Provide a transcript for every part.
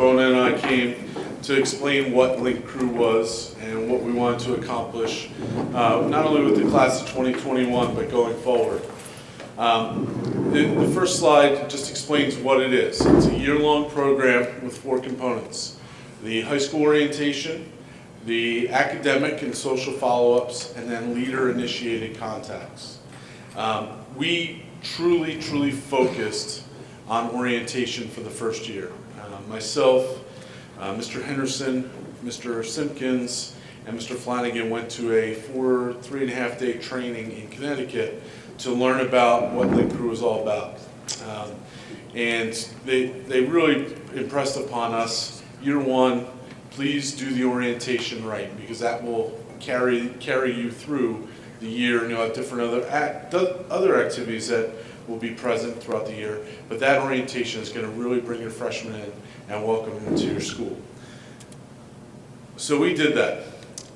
Bona and I came to explain what Link Crew was and what we wanted to accomplish, not only with the class of 2021, but going forward. The first slide just explains what it is. It's a year-long program with 4 components: the high school orientation, the academic and social follow-ups, and then leader-initiated contacts. We truly focused on orientation for the first year. Myself, Mr. Henderson, Mr. Simpkins, and Mr. Flanagan went to a 3.5-day training in Connecticut to learn about what Link Crew was all about. And they really impressed upon us, year 1, please do the orientation right, because that will carry you through the year, and you'll have different other activities that will be present throughout the year. But that orientation is going to really bring your freshmen in and welcome them to your school. So we did that.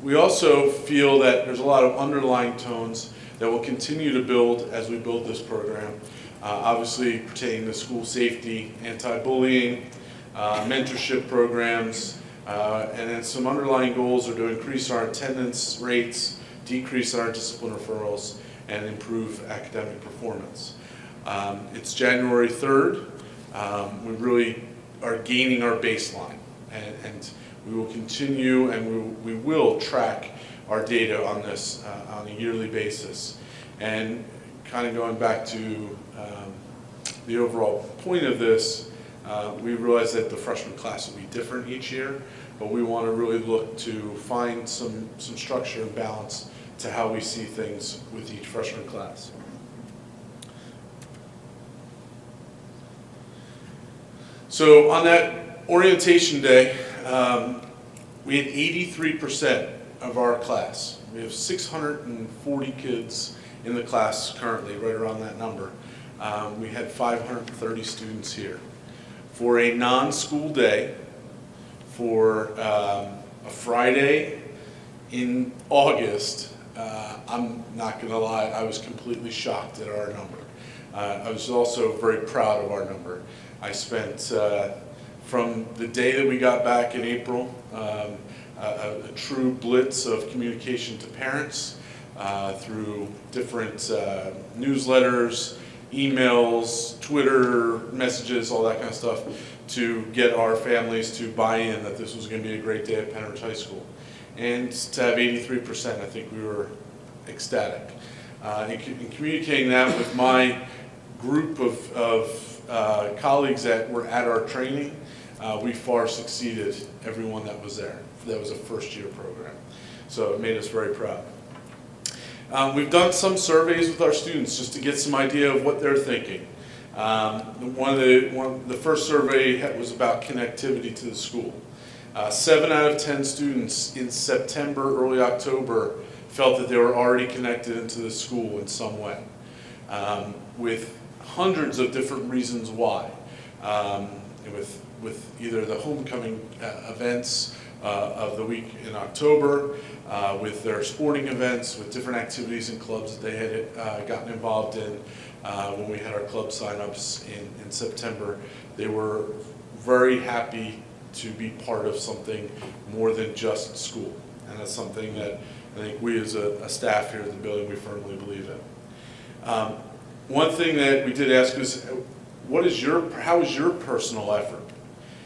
We also feel that there's a lot of underlying tones that will continue to build as we build this program. Obviously pertaining to school safety, anti-bullying, mentorship programs, and then some underlying goals are to increase our attendance rates, decrease our discipline referrals, and improve academic performance. It's January 3rd. We really are gaining our baseline, and we will continue and we will track our data on this on a yearly basis. And kind of going back to the overall point of this, we realize that the freshman class will be different each year, but we want to really look to find some structure and balance to how we see things with each freshman class. So on that orientation day, we had 83% of our class. We have 640 kids in the class currently, right around that number. We had 530 students here. For a non-school day, for a Friday in August, I'm not going to lie, I was completely shocked at our number. I was also very proud of our number. I spent, from the day that we got back in April, a true blitz of communication to parents through different newsletters, emails, Twitter messages, all that kind of stuff, to get our families to buy in that this was going to be a great day at Pennridge High School. And to have 83%, I think we were ecstatic. In communicating that with my group of colleagues that were at our training, we far succeeded everyone that was there. That was a first-year program. So it made us very proud. We've done some surveys with our students just to get some idea of what they're thinking. The first survey was about connectivity to the school. 7 out of 10 students in September, early October, felt that they were already connected into the school in some way, with hundreds of different reasons why. With either the homecoming events of the week in October, with their sporting events, with different activities and clubs that they had gotten involved in when we had our club sign-ups in September. They were very happy to be part of something more than just school. And that's something that I think we as a staff here at the building, we firmly believe in. One thing that we did ask was, how is your personal effort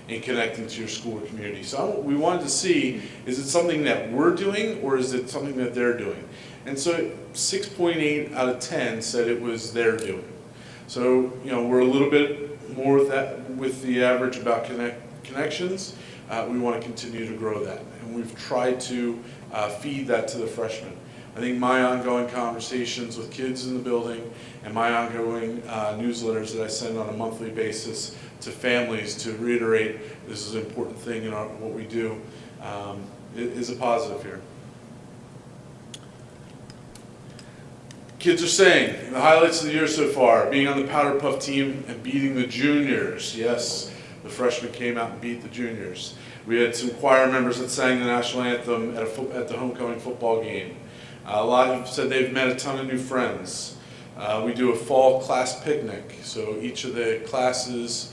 in connecting to your school or community? So we wanted to see, is it something that we're doing or is it something that they're doing? And so 6.8 out of 10 said it was their doing. So, we're a little bit more with the average about connections. We want to continue to grow that. And we've tried to feed that to the freshmen. I think my ongoing conversations with kids in the building and my ongoing newsletters that I send on a monthly basis to families to reiterate this is an important thing in what we do is a positive here. Kids are saying, the highlights of the year so far, being on the Powder Puff team and beating the juniors. Yes, the freshmen came out and beat the juniors. We had some choir members that sang the national anthem at the homecoming football game. A lot have said they've met a ton of new friends. We do a fall class picnic, so each of the classes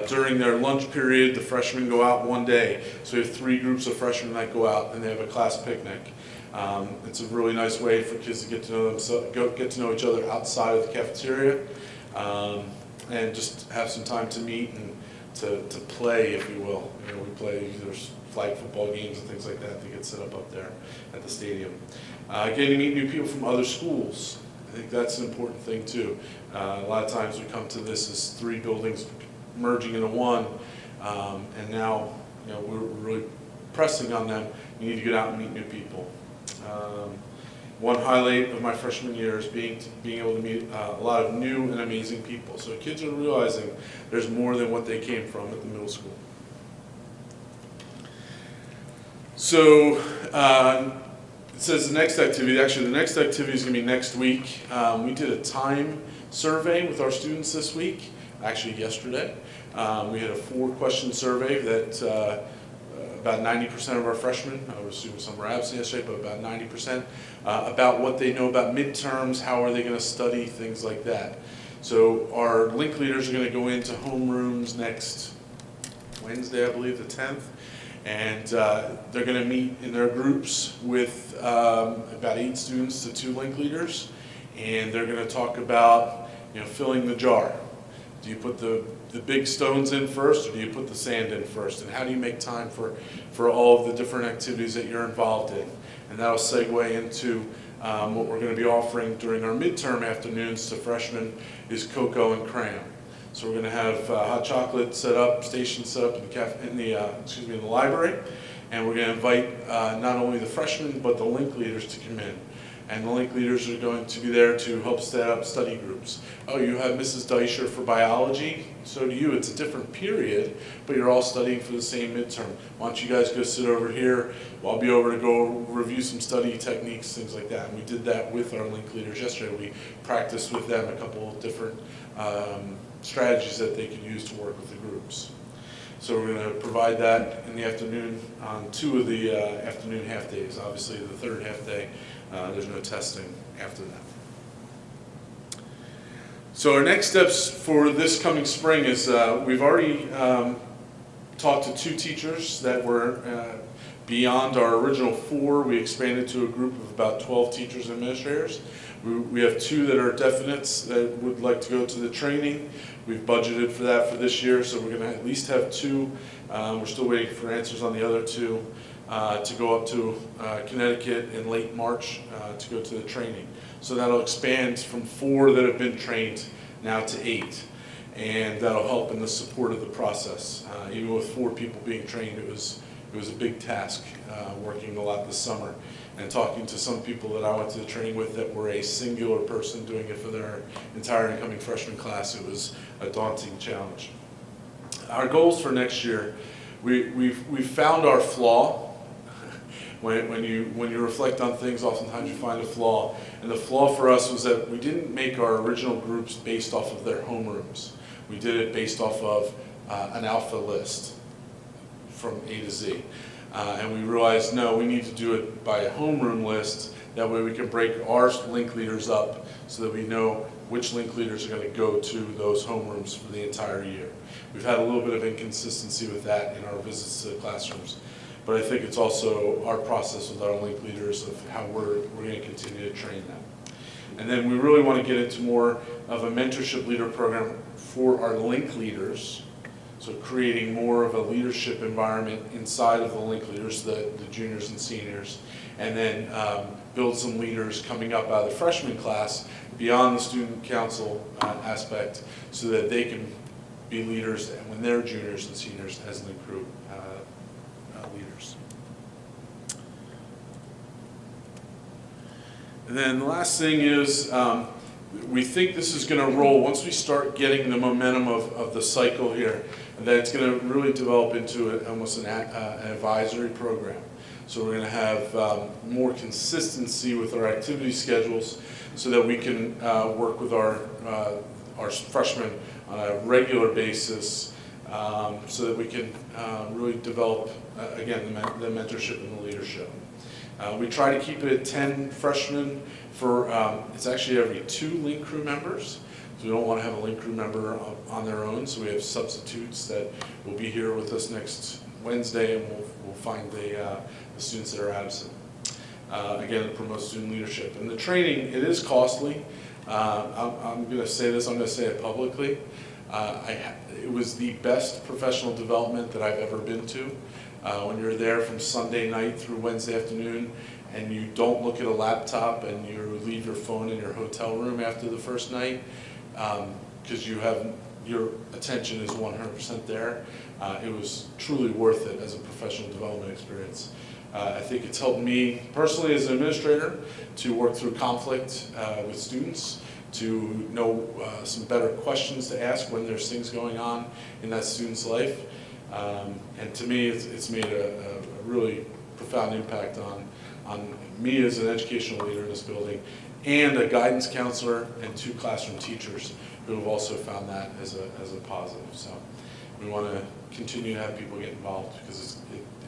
During their lunch period, the freshmen go out one day. So we have 3 groups of freshmen that go out and they have a class picnic. It's a really nice way for kids to get to know get to know each other outside of the cafeteria, and just have some time to meet and to play, if you will. You know, we play, there's flag football games and things like that that get set up there at the stadium. Getting to meet new people from other schools. I think that's an important thing too. A lot of times we come to this as 3 buildings merging into one, and now, you know, we're really pressing on them. You need to get out and meet new people. One highlight of my freshman year is being able to meet a lot of new and amazing people. So kids are realizing there's more than what they came from at the middle school. So it says the next activity, actually the next activity is going to be next week. We did a time survey with our students this week, actually yesterday. We had a 4-question survey that about 90% of our freshmen, I would assume some were absent yesterday, but about 90%, about what they know about midterms, how are they going to study, things like that. So our link leaders are going to go into homerooms next Wednesday, I believe, the 10th. And they're going to meet in their groups with about 8 students to 2 link leaders. And they're going to talk about, you know, filling the jar. Do you put the big stones in first, or do you put the sand in first? And how do you make time for all of the different activities that you're involved in? And that'll segue into what we're going to be offering during our midterm afternoons to freshmen is cocoa and crayon. So we're going to have hot chocolate set up, stations set up in the library, and we're going to invite not only the freshmen but the link leaders to come in. And the link leaders are going to be there to help set up study groups. Oh, you have Mrs. Deisher for biology? So do you. It's a different period, but you're all studying for the same midterm. Why don't you guys go sit over here? I'll be over to go review some study techniques, things like that. And we did that with our link leaders yesterday. We practiced with them a couple of different strategies that they could use to work with the groups. So we're going to provide that in the afternoon on 2 of the afternoon half days. Obviously the 3rd half day, there's no testing after that. So our next steps for this coming spring is we've already talked to 2 teachers that were beyond our original 4. We expanded to a group of about 12 teachers and administrators. We have 2 that are definites that would like to go to the training. We've budgeted for that for this year, so we're going to at least have 2. We're still waiting for answers on the other 2 to go up to Connecticut in late March to go to the training. So that'll expand from 4 that have been trained now to 8, and that'll help in the support of the process. Even with 4 people being trained, it was a big task working a lot this summer. And talking to some people that I went to the training with that were a singular person doing it for their entire incoming freshman class, it was a daunting challenge. Our goals for next year, we've found our flaw. When you reflect on things, oftentimes you find a flaw. And the flaw for us was that we didn't make our original groups based off of their homerooms. We did it based off of an alpha list from A to Z. And we realized, no, we need to do it by a homeroom list. That way we can break our link leaders up so that we know which link leaders are going to go to those homerooms for the entire year. We've had a little bit of inconsistency with that in our visits to the classrooms. But I think it's also our process with our link leaders of how we're going to continue to train them. And then we really want to get into more of a mentorship leader program for our link leaders. So creating more of a leadership environment inside of the link leaders, the juniors and seniors, and then build some leaders coming up out of the freshman class beyond the student council aspect so that they can be leaders when they're juniors and seniors as link group leaders. And then the last thing is we think this is going to roll once we start getting the momentum of the cycle here, and that it's going to really develop into almost an advisory program. So we're going to have more consistency with our activity schedules so that we can work with our freshmen on a regular basis so that we can really develop, again, the mentorship and the leadership. We try to keep it at 10 freshmen for, it's actually every 2 link crew members. We don't want to have a link crew member on their own, so we have substitutes that will be here with us next Wednesday, and we'll find the students that are absent. Again, it promotes student leadership. And the training, it is costly. I'm going to say this, I'm going to say it publicly. It was the best professional development that I've ever been to. When you're there from Sunday night through Wednesday afternoon, and you don't look at a laptop and you leave your phone in your hotel room after the first night, because your attention is 100% there. It was truly worth it as a professional development experience. I think it's helped me personally as an administrator to work through conflict with students, to know some better questions to ask when there's things going on in that student's life. And to me, it's made a really profound impact on me as an educational leader in this building, and a guidance counselor and 2 classroom teachers who have also found that as a positive. So we want to continue to have people get involved, because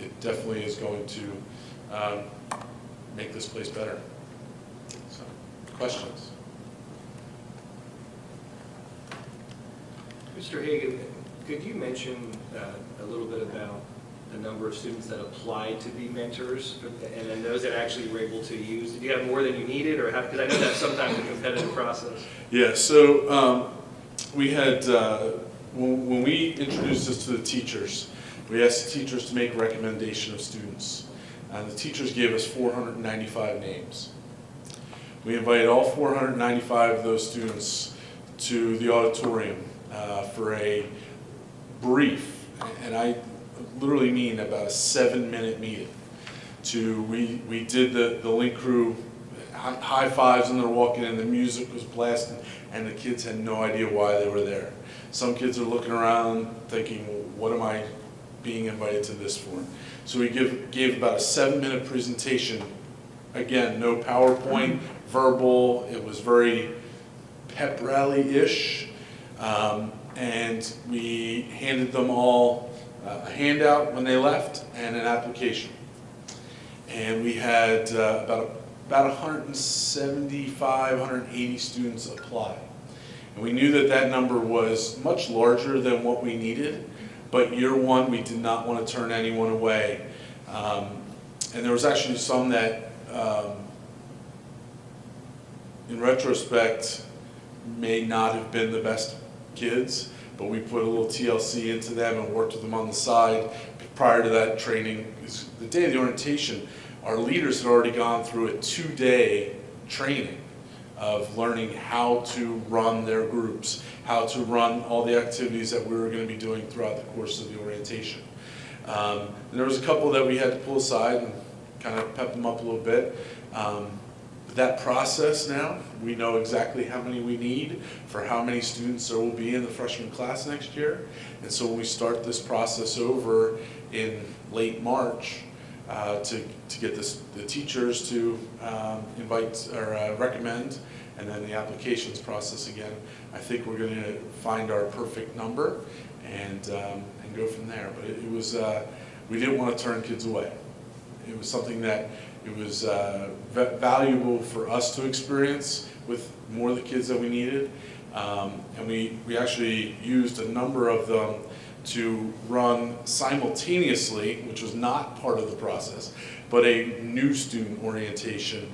it definitely is going to make this place better. So, questions? Mr. Hagan, could you mention a little bit about the number of students that applied to be mentors, and then those that actually were able to use? Did you have more than you needed, or because I know that's sometimes a competitive process? Yeah, so we had, when we introduced this to the teachers, we asked the teachers to make a recommendation of students. And the teachers gave us 495 names. We invited all 495 of those students to the auditorium for a brief, and I literally mean about a 7-minute meeting. We did the link crew high fives, and they're walking in, the music was blasting, and the kids had no idea why they were there. Some kids are looking around thinking, what am I being invited to this for? So we gave about a 7-minute presentation. Again, no PowerPoint, verbal. It was very pep rally-ish. And we handed them all a handout when they left and an application. And we had about 175, 180 students apply. And we knew that number was much larger than what we needed, but year one, we did not want to turn anyone away. And there was actually some that, in retrospect, may not have been the best kids, but we put a little TLC into them and worked with them on the side. Prior to that training, the day of the orientation, our leaders had already gone through a 2-day training of learning how to run their groups, how to run all the activities that we were going to be doing throughout the course of the orientation. And there was a couple that we had to pull aside and kind of pep them up a little bit. That process now, we know exactly how many we need for how many students there will be in the freshman class next year. And so when we start this process over in late March, to get the teachers to invite or recommend, and then the applications process again, I think we're going to find our perfect number and go from there. But it was, we didn't want to turn kids away. It was something that it was valuable for us to experience with more of the kids that we needed. And we actually used a number of them to run simultaneously, which was not part of the process, but a new student orientation.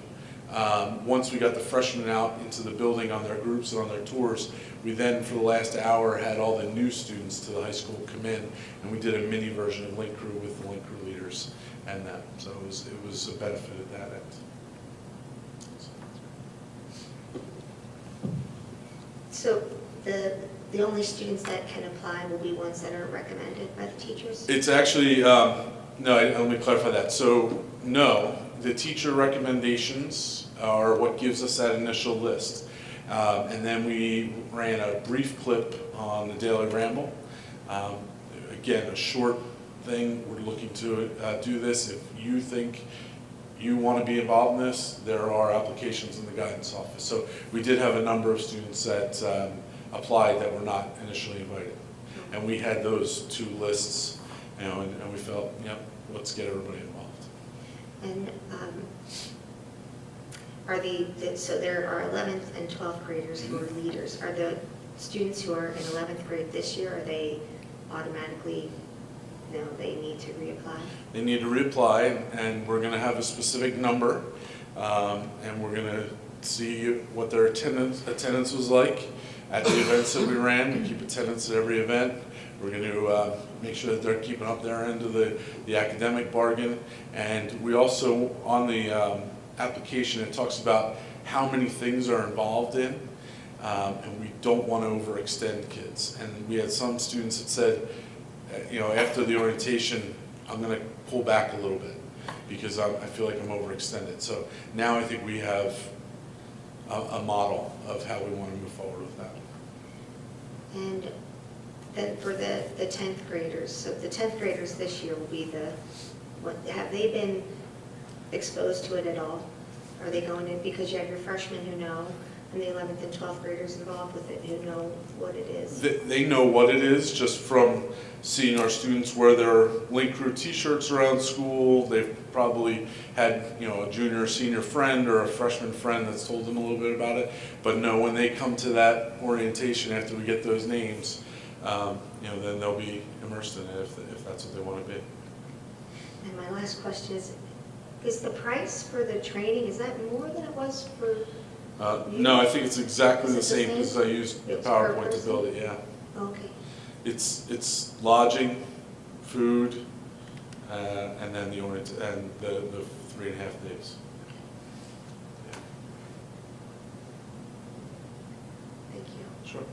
Once we got the freshmen out into the building on their groups and on their tours, we then, for the last hour, had all the new students to the high school come in, and we did a mini version of Link Crew with the Link Crew leaders and that. So it was a benefit at that end. So the only students that can apply will be ones that are recommended by the teachers? It's actually, no, let me clarify that. So, no, the teacher recommendations are what gives us that initial list. And then we ran a brief clip on the Daily Ramble. Again, a short thing. We're looking to do this. If you think you want to be involved in this, there are applications in the guidance office. So we did have a number of students that applied that were not initially invited. And we had those 2 lists, you know, and we felt, yep, let's get everybody involved. And so there are 11th and 12th graders who are leaders. Are the students who are in 11th grade this year, are they automatically, no, they need to reapply? They need to reapply, and we're going to have a specific number, and we're going to see what their attendance was like at the events that we ran. We keep attendance at every event. We're going to make sure that they're keeping up their end of the academic bargain. And we also, on the application, it talks about how many things are involved in, and we don't want to overextend kids. And we had some students that said, after the orientation, I'm going to pull back a little bit because I feel like I'm overextended. So now I think we have a model of how we want to move forward with that. And then for the 10th graders, so the 10th graders this year will be have they been exposed to it at all? Are they going in, because you have your freshmen who know, and the 11th and 12th graders involved with it who know what it is? They know what it is just from seeing our students wear their Link Crew t-shirts around school. They've probably had, a junior or senior friend or a freshman friend that's told them a little bit about it. But no, when they come to that orientation after we get those names, then they'll be immersed in it if that's what they want to be. And my last question is the price for the training, is that more than it was for? No, I think it's exactly Is the it same the because same? I used It's PowerPoint per to build person? it, yeah. Okay. It's lodging, food, and then the 3.5 days. Yeah. Thank you. Sure.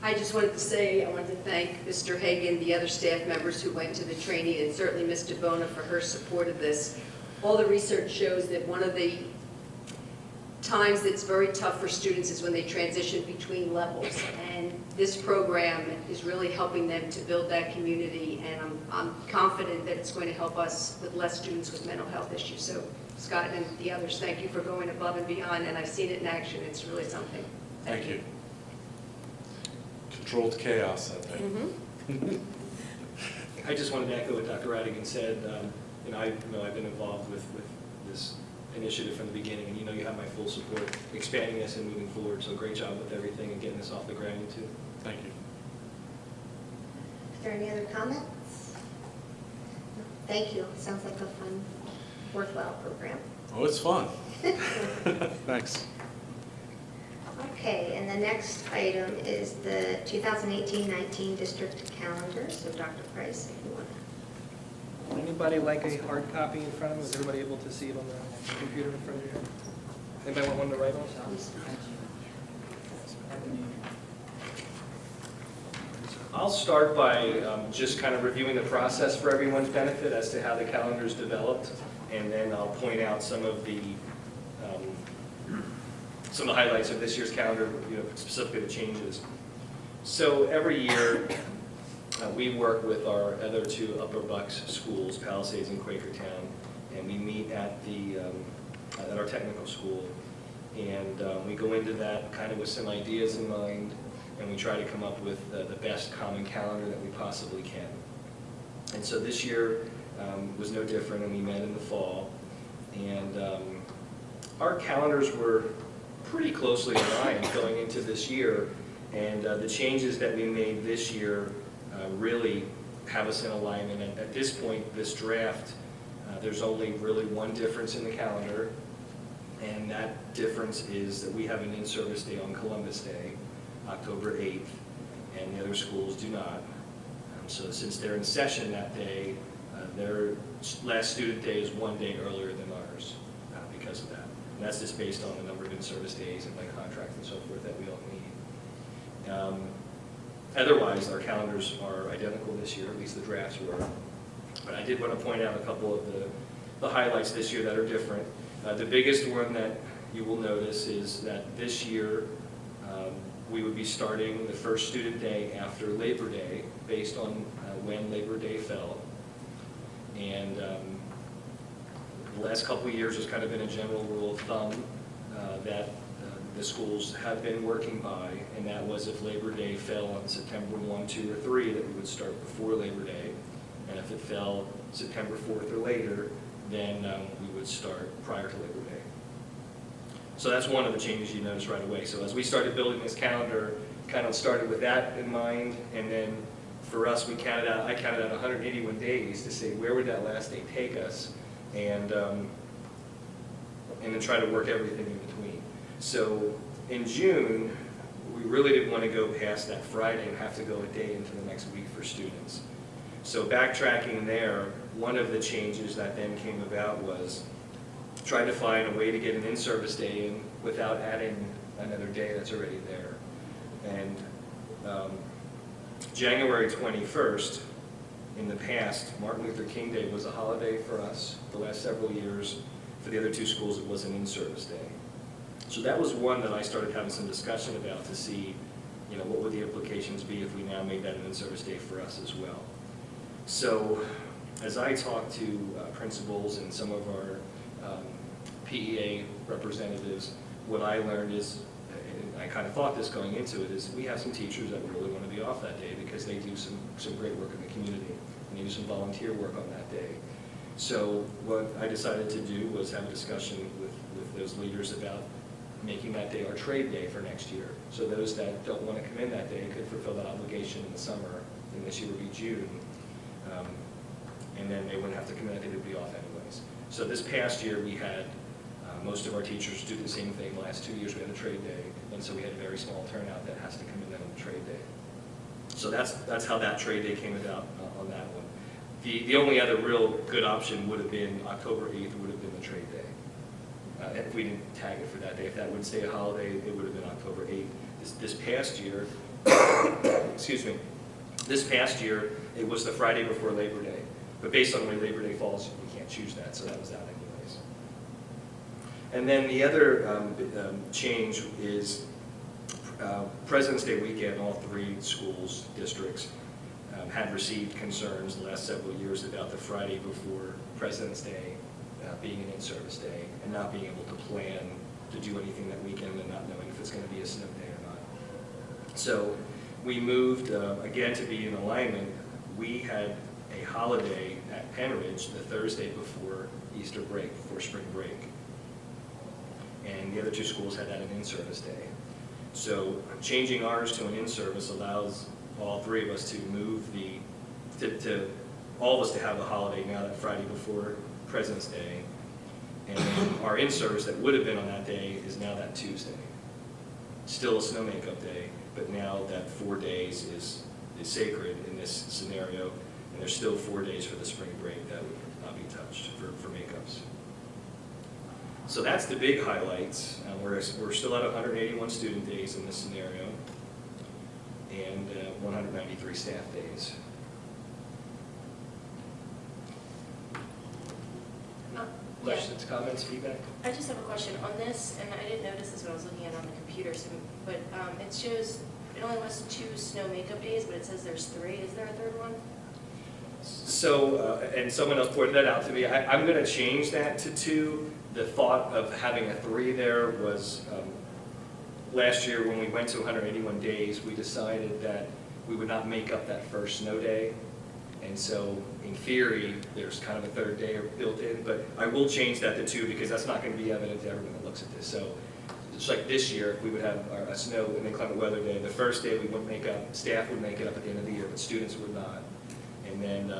I just wanted to say, I wanted to thank Mr. Hagan, the other staff members who went to the training, and certainly Ms. DeBona for her support of this. All the research shows that one of the times that's very tough for students is when they transition between levels, and this program is really helping them to build that community, and I'm confident that it's going to help us with less students with mental health issues. So Scott and the others, thank you for going above and beyond, and I've seen it in action. It's really something. Thank you. Controlled chaos that day. Mm-hmm. I just wanted to echo what Dr. Radigan said. I've been involved with this initiative from the beginning, and you have my full support expanding this and moving forward. So great job with everything and getting this off the ground, you too. Thank you. Is there any other comments? Thank you. It sounds like a fun, worthwhile program. Oh, it's fun. Thanks. Okay, and the next item is the 2018-19 district calendar. So Dr. Price, if you want to. Anybody like a hard copy in front of them? Is everybody able to see it on the computer in front of you? Anybody want one to write on? I'll start by just kind of reviewing the process for everyone's benefit as to how the calendar is developed, and then I'll point out some of the highlights of this year's calendar, specifically the changes. So every year, we work with our other two Upper Bucks schools, Palisades and Quakertown, and we meet at our technical school, and we go into that kind of with some ideas in mind, and we try to come up with the best common calendar that we possibly can. And so this year was no different, and we met in the fall, and our calendars were pretty closely aligned going into this year, and the changes that we made this year really have us in alignment. And at this point, this draft, there's only really one difference in the calendar, and that difference is that we have an in-service day on Columbus Day, October 8th, and the other schools do not. So since they're in session that day, their last student day is one day earlier than ours because of that. And that's just based on the number of in-service days and by contract and so forth that we all need. Otherwise, our calendars are identical this year, at least the drafts were. But I did want to point out a couple of the highlights this year that are different. The biggest one that you will notice is that this year we would be starting the first student day after Labor Day based on when Labor Day fell. And the last couple of years has kind of been a general rule of thumb that the schools have been working by, and that was if Labor Day fell on September 1, 2, or 3, that we would start before Labor Day, and if it fell September 4th or later, then we would start prior to Labor Day. So that's one of the changes you notice right away. So as we started building this calendar, kind of started with that in mind, and then for us, I counted out 181 days to say where would that last day take us, and then try to work everything in between. So in June, we really didn't want to go past that Friday and have to go a day into the next week for students. So backtracking there, one of the changes that then came about was trying to find a way to get an in-service day in without adding another day that's already there. And January 21st, in the past, Martin Luther King Day was a holiday for us. The last several years, for the other two schools, it was an in-service day. So that was one that I started having some discussion about to see, what would the implications be if we now made that an in-service day for us as well. So as I talked to principals and some of our PEA representatives, what I learned is, and I kind of thought this going into it, is we have some teachers that really want to be off that day because they do some great work in the community, and they do some volunteer work on that day. So what I decided to do was have a discussion with those leaders about making that day our trade day for next year. So those that don't want to come in that day could fulfill that obligation in the summer, and this year would be June. And then they wouldn't have to come in that day, they'd be off anyways. So this past year we had most of our teachers do the same thing. The last 2 years we had a trade day, and so we had a very small turnout that has to come in on the trade day. So that's how that trade day came about on that one. The only other real good option would have been October 8th would have been the trade day. If we didn't tag it for that day, if that would stay a holiday, it would have been October 8th. This past year, excuse me, this past year, it was the Friday before Labor Day. But based on the way Labor Day falls, we can't choose that, so that was out anyways. And then the other change is President's Day weekend, all three schools, districts, had received concerns the last several years about the Friday before President's Day being an in-service day and not being able to plan to do anything that weekend and not knowing if it's going to be a snow day or not. So we moved, again, to be in alignment. We had a holiday at Pennridge the Thursday before Easter break, before spring break. And the other two schools had that an in-service day. So changing ours to an in-service allows all three of us to move to all of us to have a holiday now that Friday before President's Day. And then our in-service that would have been on that day is now that Tuesday. Still a snow makeup day, but now that 4 days is sacred in this scenario, and there's still 4 days for the spring break that would not be touched for makeups. So that's the big highlights. We're still at 181 student days in this scenario, and 193 staff days. Questions, comments, feedback? I just have a question on this, and I didn't notice this when I was looking at it on the computer, but it shows, it only lists 2 snow makeup days, but it says there's 3. Is there a third one? So, and someone else pointed that out to me. I'm going to change that to 2. The thought of having a 3 there was, last year when we went to 181 days, we decided that we would not make up that first snow day. And so, in theory, there's kind of a 3rd day built in, but I will change that to 2 because that's not going to be evident to everyone that looks at this. So, just like this year, we would have a snow and inclement weather day. The first day we wouldn't make up, staff would make it up at the end of the year, but students would not. And then,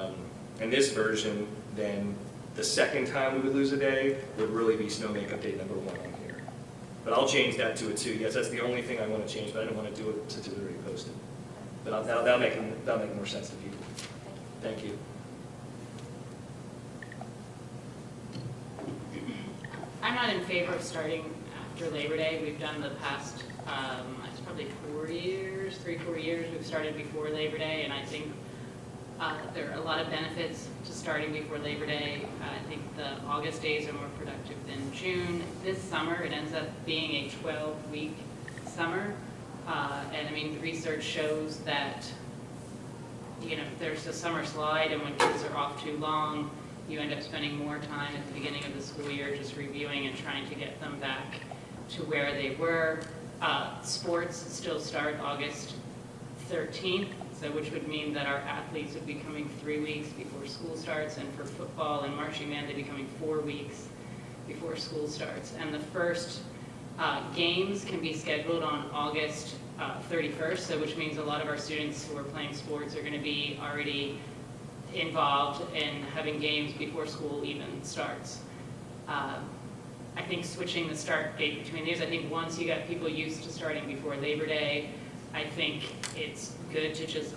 in this version, then the second time we would lose a day would really be snow makeup day number 1 on here. But I'll change that to a 2. Yes, that's the only thing I want to change, but I didn't want to do it since it was already posted. But that'll make more sense to people. Thank you. I'm not in favor of starting after Labor Day. We've done the past, it's probably 4 years, 3-4 years, we've started before Labor Day, and I think there are a lot of benefits to starting before Labor Day. I think the August days are more productive than June. This summer, it ends up being a 12-week summer, and I mean, the research shows that there's a summer slide, and when kids are off too long, you end up spending more time at the beginning of the school year just reviewing and trying to get them back to where they were. Sports still start August 13th, So which would mean that our athletes would be coming 3 weeks before school starts, and for football and marching band, they'd be coming 4 weeks before school starts. And the first games can be scheduled on August 31st, so which means a lot of our students who are playing sports are going to be already involved in having games before school even starts. I think switching the start date between these, I think once you got people used to starting before Labor Day, I think it's good to just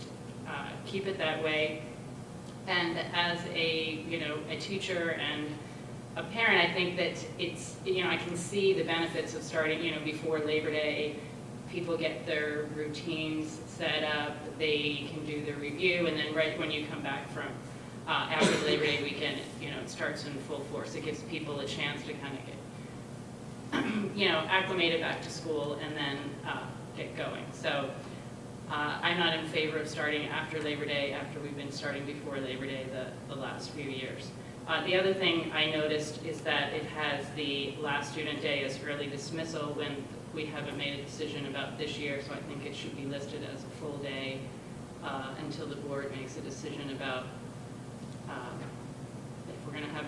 keep it that way. And as a teacher and a parent, I think that it's, I can see the benefits of starting, before Labor Day. People get their routines set up, they can do their review, and then right when you come back from after Labor Day weekend, it starts in full force. It gives people a chance to kind of get, acclimated back to school and then get going. So I'm not in favor of starting after Labor Day, after we've been starting before Labor Day the last few years. The other thing I noticed is that it has the last student day as early dismissal when we haven't made a decision about this year, so I think it should be listed as a full day until the board makes a decision about if we're going to have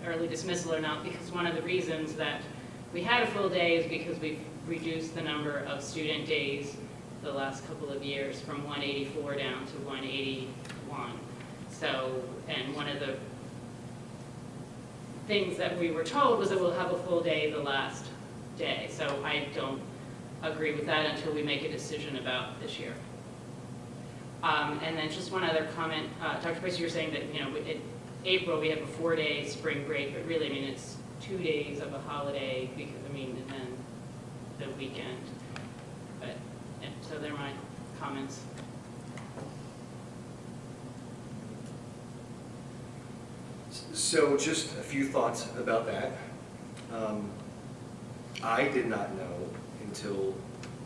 early dismissal or not, because one of the reasons that we had a full day is because we've reduced the number of student days the last couple of years from 184 down to 181. So, and one of the things that we were told was that we'll have a full day the last day. So I don't agree with that until we make a decision about this year. And then just one other comment, Dr. Price, you were saying that, in April we have a 4-day spring break, but really, it's 2 days of a holiday because, and then the weekend. But, so they're my comments. So just a few thoughts about that. I did not know until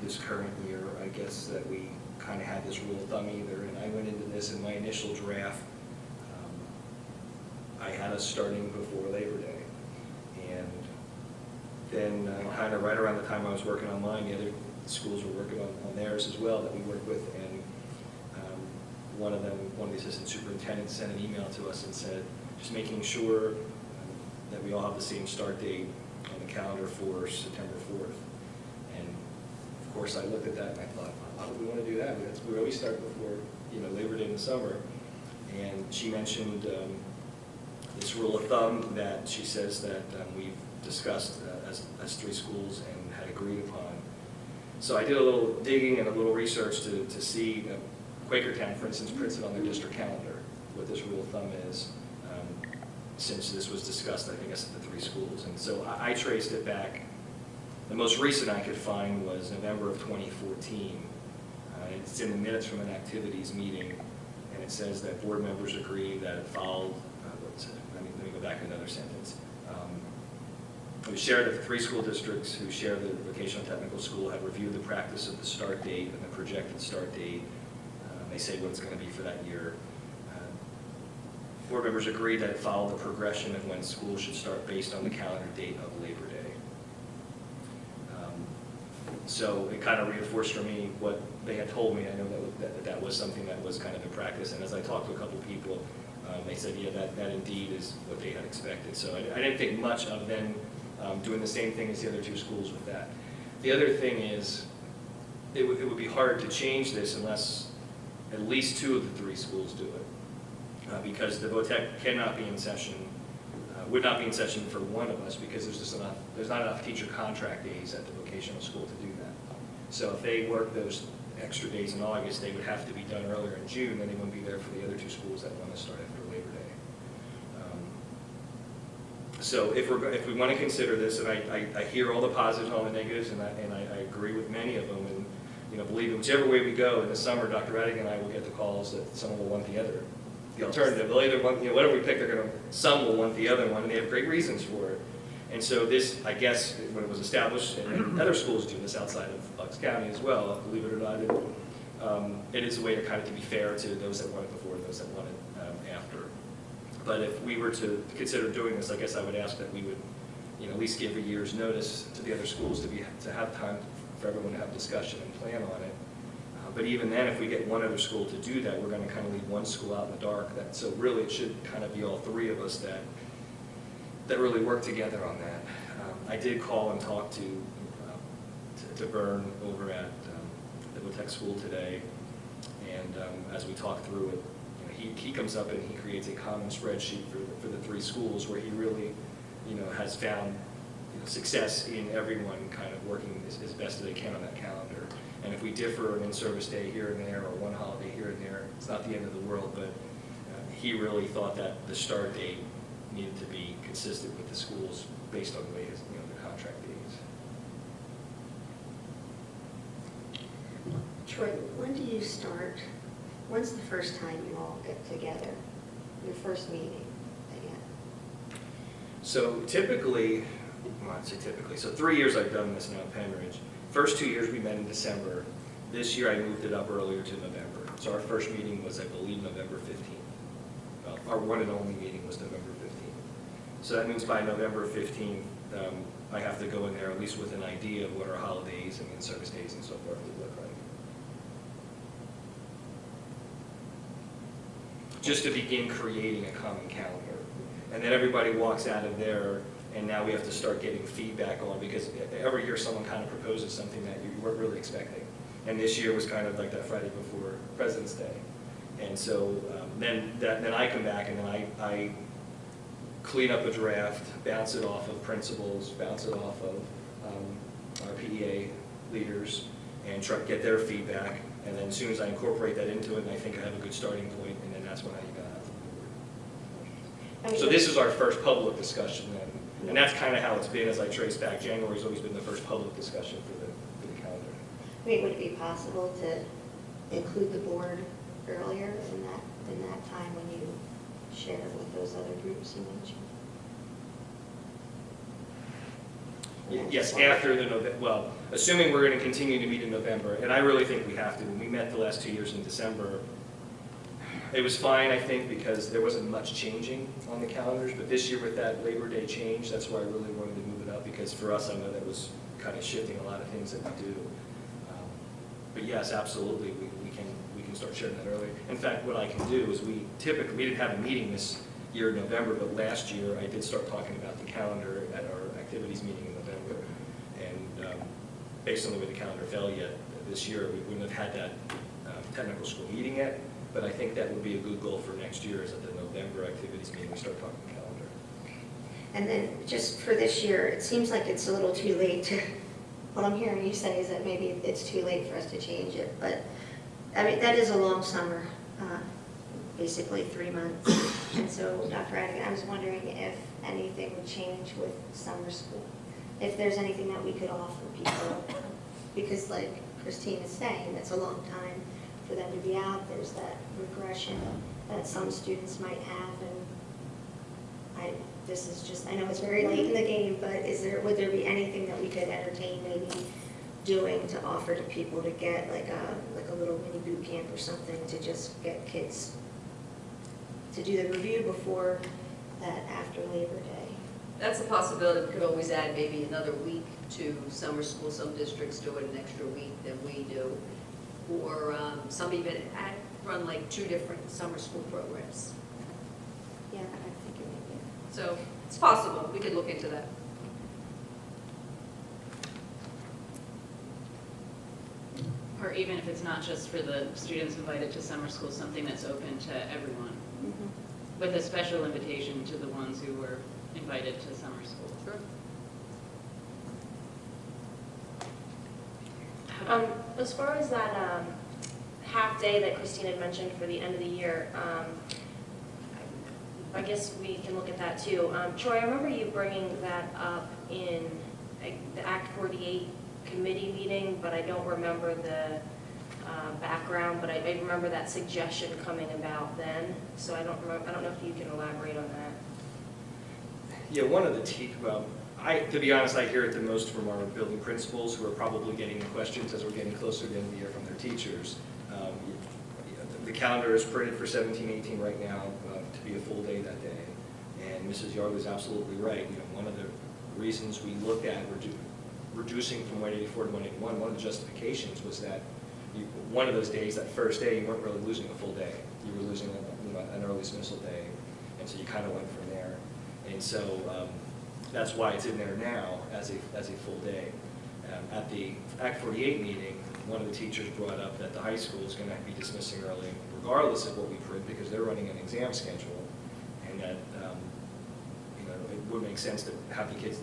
this current year, I guess, that we kind of had this rule of thumb either, and I went into this in my initial draft. I had us starting before Labor Day, and then kind of right around the time I was working on mine, the other schools were working on theirs as well that we work with, and one of the assistant superintendents sent an email to us and said, just making sure that we all have the same start date on the calendar for September 4th. And of course I looked at that and I thought, why would we want to do that? We always start before Labor Day in the summer. And she mentioned this rule of thumb that she says that we've discussed as 3 schools and had agreed upon. So I did a little digging and a little research to see Quakertown, for instance, puts it on their district calendar, what this rule of thumb is. Since this was discussed, I guess, at the 3 schools. And so I traced it back. The most recent I could find was November of 2014. It's in the minutes from an activities meeting, and it says that board members agreed that it followed, let me go back another sentence. It was shared that the 3 school districts who share the vocational technical school have reviewed the practice of the start date and the projected start date. They say what it's going to be for that year. Board members agreed that it followed the progression of when school should start based on the calendar date of Labor Day. So it kind of reinforced for me what they had told me. I know that was something that was kind of in practice. And as I talked to a couple people, they said, yeah, that indeed is what they had expected. So I didn't think much of them doing the same thing as the other 2 schools with that. The other thing is, it would be hard to change this unless at least 2 of the 3 schools do it. Because the VOTEC cannot be in session, would not be in session for one of us because there's not enough teacher contract days at the vocational school to do that. So if they work those extra days in August, they would have to be done earlier in June, then they wouldn't be there for the other 2 schools that want to start after Labor Day. So if we want to consider this, and I hear all the positives and all the negatives, and I agree with many of them, and believe me, whichever way we go in the summer, Dr. Redding and I will get the calls that someone will want the alternative. They'll either want, whatever we pick, some will want the other one, and they have great reasons for it. And so this, I guess, when it was established, and other schools do this outside of Bucks County as well, believe it or not, it is a way to kind of to be fair to those that want it before and those that want it after. But if we were to consider doing this, I guess I would ask that we would, at least give a year's notice to the other schools to have time for everyone to have discussion and plan on it. But even then, if we get one other school to do that, we're going to kind of leave one school out in the dark. So really, it should kind of be all three of us that really work together on that. I did call and talk to Byrne over at the Tech School today, and as we talk through it, he comes up and he creates a common spreadsheet for the three schools where he really, has found success in everyone kind of working as best as they can on that calendar. And if we differ an in-service day here and there, or one holiday here and there, it's not the end of the world, but he really thought that the start date needed to be consistent with the schools based on the way his, the contract days. Troy, when do you start? When's the first time you all get together? Your first meeting again? So typically, well, I'd say typically, so 3 years I've done this now at Pennridge. First 2 years we met in December. This year I moved it up earlier to November. So our first meeting was, I believe, November 15th. Well, our one and only meeting was November 15th. So that means by November 15th, I have to go in there at least with an idea of what our holidays and in-service days and so forth would look like. Just to begin creating a common calendar. And then everybody walks out of there, and now we have to start getting feedback on, because every year someone kind of proposes something that you weren't really expecting. And this year was kind of like that Friday before President's Day. And so then I come back and then I clean up a draft, bounce it off of principals, bounce it off of our PEA leaders, and try to get their feedback. And then as soon as I incorporate that into it, and I think I have a good starting point, and then that's when I got out the board. So this is our first public discussion then. And that's kind of how it's been as I trace back. January's always been the first public discussion for the calendar. I mean, would it be possible to include the board earlier in that time when you share with those other groups you mentioned? Yes, after the November, well, assuming we're going to continue to meet in November, and I really think we have to. When we met the last 2 years in December, it was fine, I think, because there wasn't much changing on the calendars, but this year with that Labor Day change, that's why I really wanted to move it up, because for us, I know that was kind of shifting a lot of things that we do. But yes, absolutely, we can start sharing that earlier. In fact, what I can do is we didn't have a meeting this year in November, but last year I did start talking about the calendar at our activities meeting in November. And based on the way the calendar fell yet, this year we wouldn't have had that technical school meeting yet, but I think that would be a good goal for next year, is at the November activities meeting we start talking calendar. And then just for this year, it seems like it's a little too late to, what I'm hearing you say is that maybe it's too late for us to change it, but I mean, that is a long summer, basically 3 months. And so, Dr. Radigan, I was wondering if anything would change with summer school, if there's anything that we could offer people, because like Christine is saying, it's a long time for them to be out. There's that regression that some students might have, and I know it's very late in the game, but would there be anything that we could entertain maybe doing to offer to people to get like a little mini boot camp or something to just get kids to do the review before that after Labor Day? That's a possibility. We could always add maybe another week to summer school. Some districts do it an extra week than we do. Or some even run like 2 different summer school programs. Yeah, I think it may be. So it's possible. We could look into that. Or even if it's not just for the students invited to summer school, something that's open to everyone, with a special invitation to the ones who were invited to summer school. Sure. As far as that half day that Christine had mentioned for the end of the year, I guess we can look at that too. Troy, I remember you bringing that up in the Act 48 committee meeting, but I don't remember the background, but I remember that suggestion coming about then, so I don't know if you can elaborate on that. Yeah, one of the to be honest, I hear it the most from our building principals, who are probably getting the questions as we're getting closer to the end of the year from their teachers. The calendar is printed for 17-18 right now to be a full day that day, and Mrs. Yardley is absolutely right. One of the reasons we looked at reducing from 184 to 181, one of the justifications was that one of those days, that first day, you weren't really losing a full day. You were losing an early dismissal day, and so you kind of went from there. And so that's why it's in there now as a full day. At the Act 48 meeting, one of the teachers brought up that the high school is going to be dismissing early regardless of what we print because they're running an exam schedule, and that it would make sense to have the kids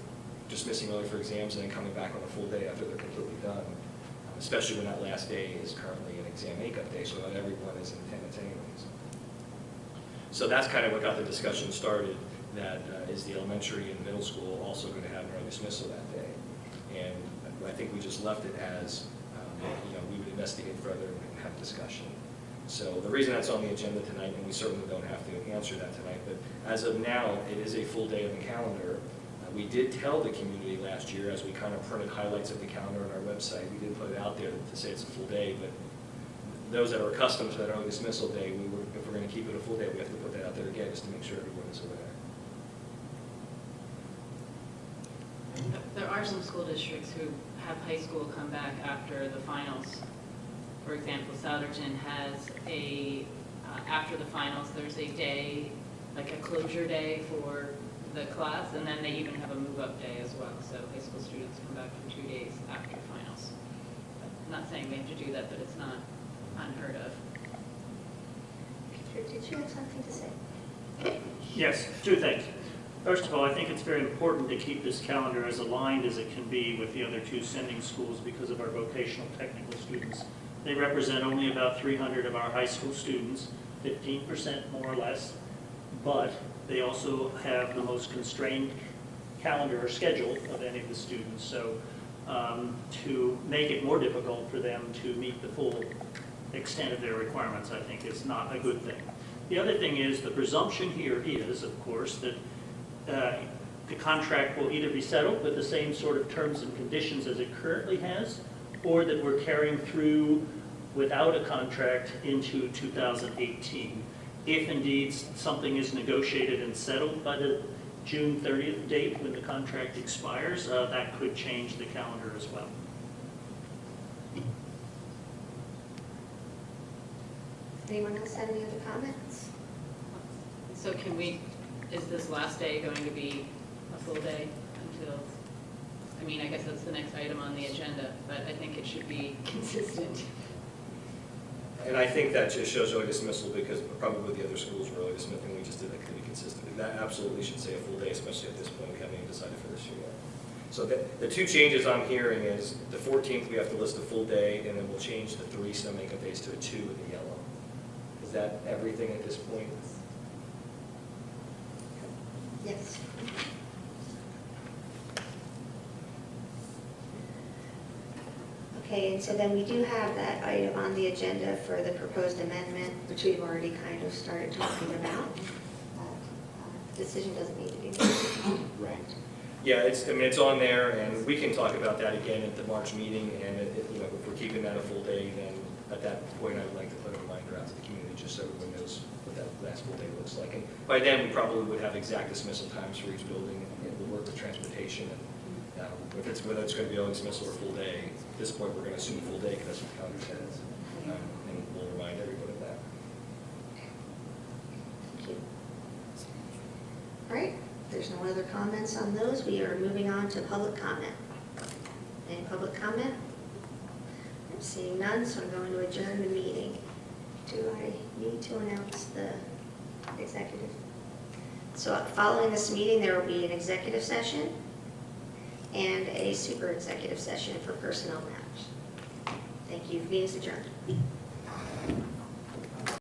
dismissing early for exams and then coming back on a full day after they're completely done, especially when that last day is currently an exam makeup day, so not everyone is in attendance anyways. So that's kind of what got the discussion started, that is the elementary and middle school also going to have an early dismissal that day. And I think we just left it as, we would investigate further and have discussion. So the reason that's on the agenda tonight, and we certainly don't have to answer that tonight, but as of now, it is a full day of the calendar. We did tell the community last year, as we kind of printed highlights of the calendar on our website, we did put it out there to say it's a full day, but those that are accustomed to that early dismissal day, if we're going to keep it a full day, we have to put that out there again, just to make sure everyone is aware. There are some school districts who have high school come back after the finals. For example, Souderton has after the finals, there's a day, like a closure day for the class, and then they even have a move-up day as well. So high school students come back for 2 days after finals. I'm not saying we have to do that, but it's not unheard of. Peter, did you have something to say? Yes, two things. First of all, I think it's very important to keep this calendar as aligned as it can be with the other two sending schools because of our vocational technical students. They represent only about 300 of our high school students, 15% more or less, but they also have the most constrained calendar or schedule of any of the students. So to make it more difficult for them to meet the full extent of their requirements, I think is not a good thing. The other thing is the presumption here is, of course, that the contract will either be settled with the same sort of terms and conditions as it currently has, or that we're carrying through without a contract into 2018. If indeed something is negotiated and settled by the June 30th date when the contract expires, that could change the calendar as well. Anyone else have any other comments? So is this last day going to be a full day until, I guess that's the next item on the agenda, but I think it should be consistent. And I think that just shows early dismissal because probably the other schools were early dismissing, we just did that to be consistent. That absolutely should say a full day, especially at this point, we haven't even decided for this year yet. So the two changes I'm hearing is the 14th, we have to list a full day, and then we'll change the 3 snow makeup days to a 2 with the yellow. Is that everything at this point? Yes. Okay, and so then we do have that item on the agenda for the proposed amendment, which we've already kind of started talking about. Decision doesn't need to be made. Right. Yeah, it's on there, and we can talk about that again at the March meeting, and if we're keeping that a full day, then at that point, I would like to put a reminder out to the community, just so everyone knows what that last full day looks like. And by then, we probably would have exact dismissal times for each building, and we'll work with transportation, and whether it's going to be early dismissal or full day, at this point, we're going to assume full day, because that's what the calendar says, and we'll remind everybody of that. Thank you. All right, if there's no other comments on those, we are moving on to public comment. Any public comment? I'm seeing none, so I'm going to adjourn the meeting. Do I need to announce the executive? So following this meeting, there will be an executive session and a super executive session for personnel matters. Thank you. Meeting is adjourned.